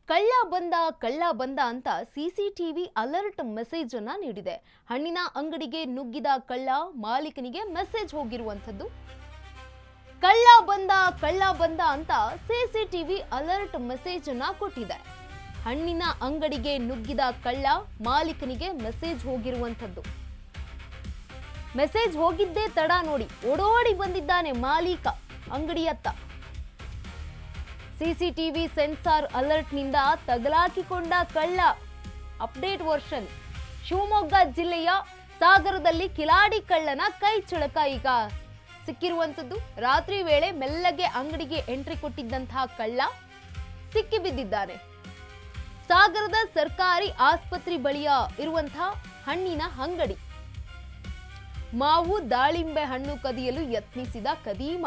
ಕಳ್ಳ ಬಂದ ಅಂತ ಸಿಸಿಟಿವಿ ಅಲರ್ಟ್ ಮೆಸೇಜ್ ಅನ್ನ ನೀಡಿದೆ. ಹಣ್ಣಿನ ಅಂಗಡಿಗೆ ನುಗ್ಗಿದ ಕಳ್ಳ ಮಾಲೀಕನಿಗೆ ಮೆಸೇಜ್ ಹೋಗಿರುವಂತದ್ದು. ಕಳ್ಳ ಬಂದ ಅಂತ ಸಿಸಿಟಿವಿ ಅಲರ್ಟ್ ಮೆಸೇಜ್ ಅನ್ನ ಕೊಟ್ಟಿದೆ. ಹಣ್ಣಿನ ಅಂಗಡಿಗೆ ನುಗ್ಗಿದ ಕಳ್ಳ ಮಾಲೀಕನಿಗೆ ಮೆಸೇಜ್ ಹೋಗಿರುವಂತದ್ದು. ಮೆಸೇಜ್ ಹೋಗಿದ್ದೇ ತಡ ನೋಡಿ ಓಡೋಡಿ ಬಂದಿದ್ದಾನೆ ಮಾಲೀಕ ಅಂಗಡಿಯತ್ತ. ಸಿಸಿಟಿವಿ ಸೆನ್ಸಾರ್ ಅಲರ್ಟ್ ನಿಂದ ತಗಲಾಕಿಕೊಂಡ ಕಳ್ಳ. Update version. ಶಿವಮೊಗ್ಗ ಜಿಲ್ಲೆಯ ಸಾಗರದಲ್ಲಿ ಕಿಲಾಡಿ ಕಳ್ಳನ ಕೈ ಚಳಕ ಈಗ ಸಿಕ್ಕಿರುವಂತದ್ದು. ರಾತ್ರಿ ವೇಳೆ ಮೆಲ್ಲಗೆ ಅಂಗಡಿಗೆ ಎಂಟ್ರಿ ಕೊಟ್ಟಿದ್ದಂತಹ ಕಳ್ಳ ಸಿಕ್ಕಿ ಬಿದ್ದಿದ್ದಾನೆ. ಸಾಗರದ ಸರ್ಕಾರಿ ಆಸ್ಪತ್ರೆ ಬಳಿಯ ಇರುವಂತಹ ಹಣ್ಣಿನ ಅಂಗಡಿ. ಮಾವು ದಾಳಿಂಬೆ ಹಣ್ಣು ಕದಿಯಲು ಯತ್ನಿಸಿದ ಕದೀಮ.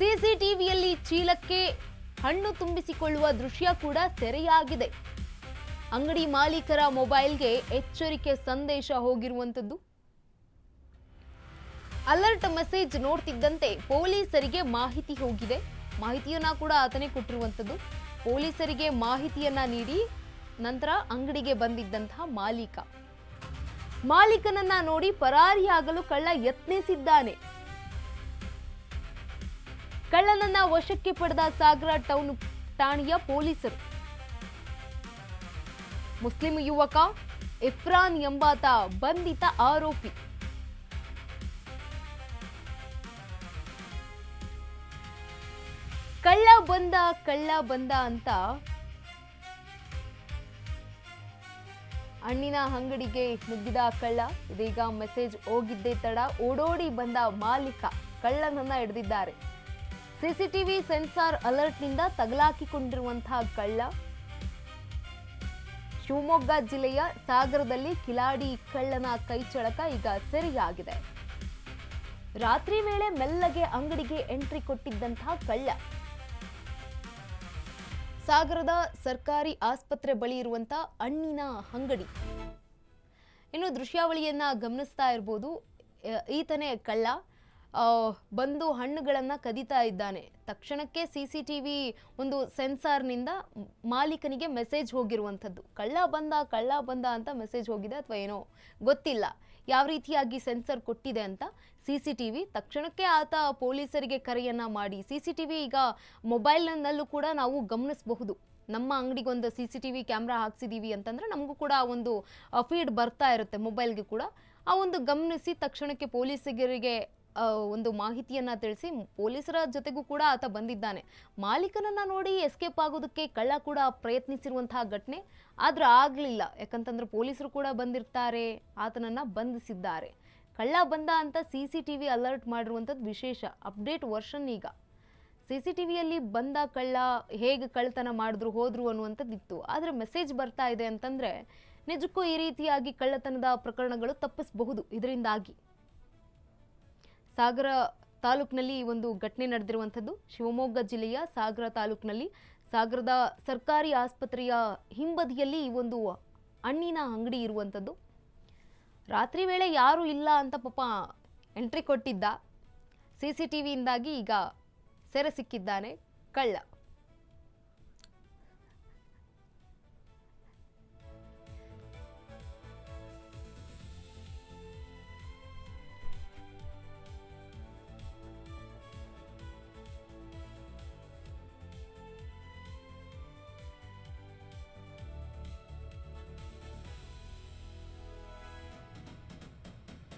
ಸಿಸಿಟಿವಿಯಲ್ಲಿ ಚೀಲಕ್ಕೆ ಹಣ್ಣು ತುಂಬಿಸಿಕೊಳ್ಳುವ ದೃಶ್ಯ ಕೂಡ ಸೆರೆಯಾಗಿದೆ. ಅಂಗಡಿ ಮಾಲೀಕರ ಮೊಬೈಲ್ಗೆ ಎಚ್ಚರಿಕೆ ಸಂದೇಶ ಹೋಗಿರುವಂತದ್ದು. ಅಲರ್ಟ್ ಮೆಸೇಜ್ ನೋಡ್ತಿದ್ದಂತೆ ಪೊಲೀಸರಿಗೆ ಮಾಹಿತಿ ಹೋಗಿದೆ. ಮಾಹಿತಿಯನ್ನ ಕೂಡ ಆತನೇ ಕೊಟ್ಟಿರುವಂತದ್ದು. ಪೊಲೀಸರಿಗೆ ಮಾಹಿತಿಯನ್ನ ನೀಡಿ ನಂತರ ಅಂಗಡಿಗೆ ಬಂದಿದ್ದಂತಹ ಮಾಲೀಕನನ್ನ ನೋಡಿ ಪರಾರಿಯಾಗಲು ಕಳ್ಳ ಯತ್ನಿಸಿದ್ದಾನೆ. ಕಳ್ಳನನ್ನ ವಶಕ್ಕೆ ಪಡೆದ ಸಾಗರ ಟೌನ್ ಠಾಣೆಯ ಪೊಲೀಸರು. ಮುಸ್ಲಿಂ ಯುವಕ ಇಫ್ರಾನ್ ಎಂಬಾತ ಬಂಧಿತ ಆರೋಪಿ. ಕಳ್ಳ ಬಂದ ಅಂತ ಹಣ್ಣಿನ ಅಂಗಡಿಗೆ ನುಗ್ಗಿದ ಕಳ್ಳ. ಇದೀಗ ಮೆಸೇಜ್ ಹೋಗಿದ್ದೇ ತಡ ಓಡೋಡಿ ಬಂದ ಮಾಲೀಕ ಕಳ್ಳನನ್ನ ಹಿಡಿದಿದ್ದಾರೆ. ಸಿಸಿಟಿವಿ ಸೆನ್ಸಾರ್ ಅಲರ್ಟ್ ನಿಂದ ತಗಲಾಕಿಕೊಂಡಿರುವಂತಹ ಕಳ್ಳ. ಶಿವಮೊಗ್ಗ ಜಿಲ್ಲೆಯ ಸಾಗರದಲ್ಲಿ ಕಿಲಾಡಿ ಕಳ್ಳನ ಕೈಚಳಕ ಈಗ ಸೆರೆಯಾಗಿದೆ. ರಾತ್ರಿ ವೇಳೆ ಮೆಲ್ಲಗೆ ಅಂಗಡಿಗೆ ಎಂಟ್ರಿ ಕೊಟ್ಟಿದ್ದಂತಹ ಕಳ್ಳ. ಸಾಗರದ ಸರ್ಕಾರಿ ಆಸ್ಪತ್ರೆ ಬಳಿ ಇರುವಂತಹ ಹಣ್ಣಿನ ಅಂಗಡಿ. ಇನ್ನು ದೃಶ್ಯಾವಳಿಯನ್ನ ಗಮನಿಸ್ತಾ ಇರಬಹುದು. ಈತನೇ ಕಳ್ಳ ಬಂದು ಹಣ್ಣುಗಳನ್ನ ಕದೀತಾ ಇದ್ದಾನೆ. ತಕ್ಷಣಕ್ಕೆ ಸಿಸಿಟಿವಿ ಒಂದು ಸೆನ್ಸಾರ್ನಿಂದ ಮಾಲೀಕನಿಗೆ ಮೆಸೇಜ್ ಹೋಗಿರುವಂಥದ್ದು. ಕಳ್ಳ ಬಂದ ಅಂತ ಮೆಸೇಜ್ ಹೋಗಿದೆ ಅಥವಾ ಏನೋ ಗೊತ್ತಿಲ್ಲ. ಯಾವ ರೀತಿಯಾಗಿ ಸೆನ್ಸರ್ ಕೊಟ್ಟಿದೆ ಅಂತ ಸಿಸಿಟಿವಿ ತಕ್ಷಣಕ್ಕೆ ಆತ ಪೊಲೀಸರಿಗೆ ಕರೆಯನ್ನ ಮಾಡಿ ಸಿಸಿಟಿವಿ ಈಗ ಮೊಬೈಲ್ನಲ್ಲೂ ಕೂಡ ನಾವು ಗಮನಿಸಬಹುದು. ನಮ್ಮ ಅಂಗಡಿಗೊಂದು ಸಿಸಿಟಿವಿ ಕ್ಯಾಮ್ರಾ ಹಾಕ್ಸಿದೀವಿ ಅಂತಂದ್ರೆ ನಮಗೂ ಕೂಡ ಒಂದು ಫೀಡ್ ಬರ್ತಾ ಇರುತ್ತೆ ಮೊಬೈಲ್ಗೆ ಕೂಡ. ಆ ಒಂದು ಗಮನಿಸಿ ತಕ್ಷಣಕ್ಕೆ ಪೊಲೀಸರಿಗೆ ಒಂದು ಮಾಹಿತಿಯನ್ನ ತಿಳಿಸಿ ಪೊಲೀಸರ ಜೊತೆಗೂ ಕೂಡ ಆತ ಬಂದಿದ್ದಾನೆ. ಮಾಲೀಕನನ್ನ ನೋಡಿ ಎಸ್ಕೇಪ್ ಆಗೋದಕ್ಕೆ ಕಳ್ಳ ಕೂಡ ಪ್ರಯತ್ನಿಸಿರುವಂತಹ ಘಟನೆ. ಆದ್ರೆ ಆಗ್ಲಿಲ್ಲ. ಯಾಕಂತಂದ್ರೆ ಪೊಲೀಸರು ಕೂಡ ಬಂದಿರ್ತಾರೆ, ಆತನನ್ನ ಬಂಧಿಸಿದ್ದಾರೆ. ಕಳ್ಳ ಬಂದ ಅಂತ ಸಿಸಿಟಿವಿ ಅಲರ್ಟ್ ಮಾಡಿರುವಂಥದ್ದು ವಿಶೇಷ. ಅಪ್ಡೇಟ್ ವರ್ಷನ್ ಈಗ. ಸಿಸಿಟಿವಿಯಲ್ಲಿ ಬಂದ ಕಳ್ಳ ಹೇಗೆ ಕಳ್ಳತನ ಮಾಡಿದ್ರು ಹೋದ್ರು ಅನ್ನುವಂಥದ್ದು ಇತ್ತು. ಆದ್ರೆ ಮೆಸೇಜ್ ಬರ್ತಾ ಇದೆ ಅಂತಂದ್ರೆ ನಿಜಕ್ಕೂ ಈ ರೀತಿಯಾಗಿ ಕಳ್ಳತನದ ಪ್ರಕರಣಗಳು ತಪ್ಪಿಸಬಹುದು ಇದರಿಂದಾಗಿ. ಸಾಗರ ತಾಲೂಕಿನಲ್ಲಿ ಒಂದು ಘಟನೆ ನಡೆದಿರುವಂಥದ್ದು. ಶಿವಮೊಗ್ಗ ಜಿಲ್ಲೆಯ ಸಾಗರ ತಾಲೂಕಿನಲ್ಲಿ ಸಾಗರದ ಸರ್ಕಾರಿ ಆಸ್ಪತ್ರೆಯ ಹಿಂಬದಿಯಲ್ಲಿ ಈ ಒಂದು ಹಣ್ಣಿನ ಅಂಗಡಿ ಇರುವಂಥದ್ದು. ರಾತ್ರಿ ವೇಳೆ ಯಾರೂ ಇಲ್ಲ ಅಂತ ಪಾಪ ಎಂಟ್ರಿ ಕೊಟ್ಟಿದ್ದ. ಸಿಸಿಟಿವಿಯಿಂದಾಗಿ ಈಗ ಸೆರೆ ಸಿಕ್ಕಿದ್ದಾನೆ ಕಳ್ಳ.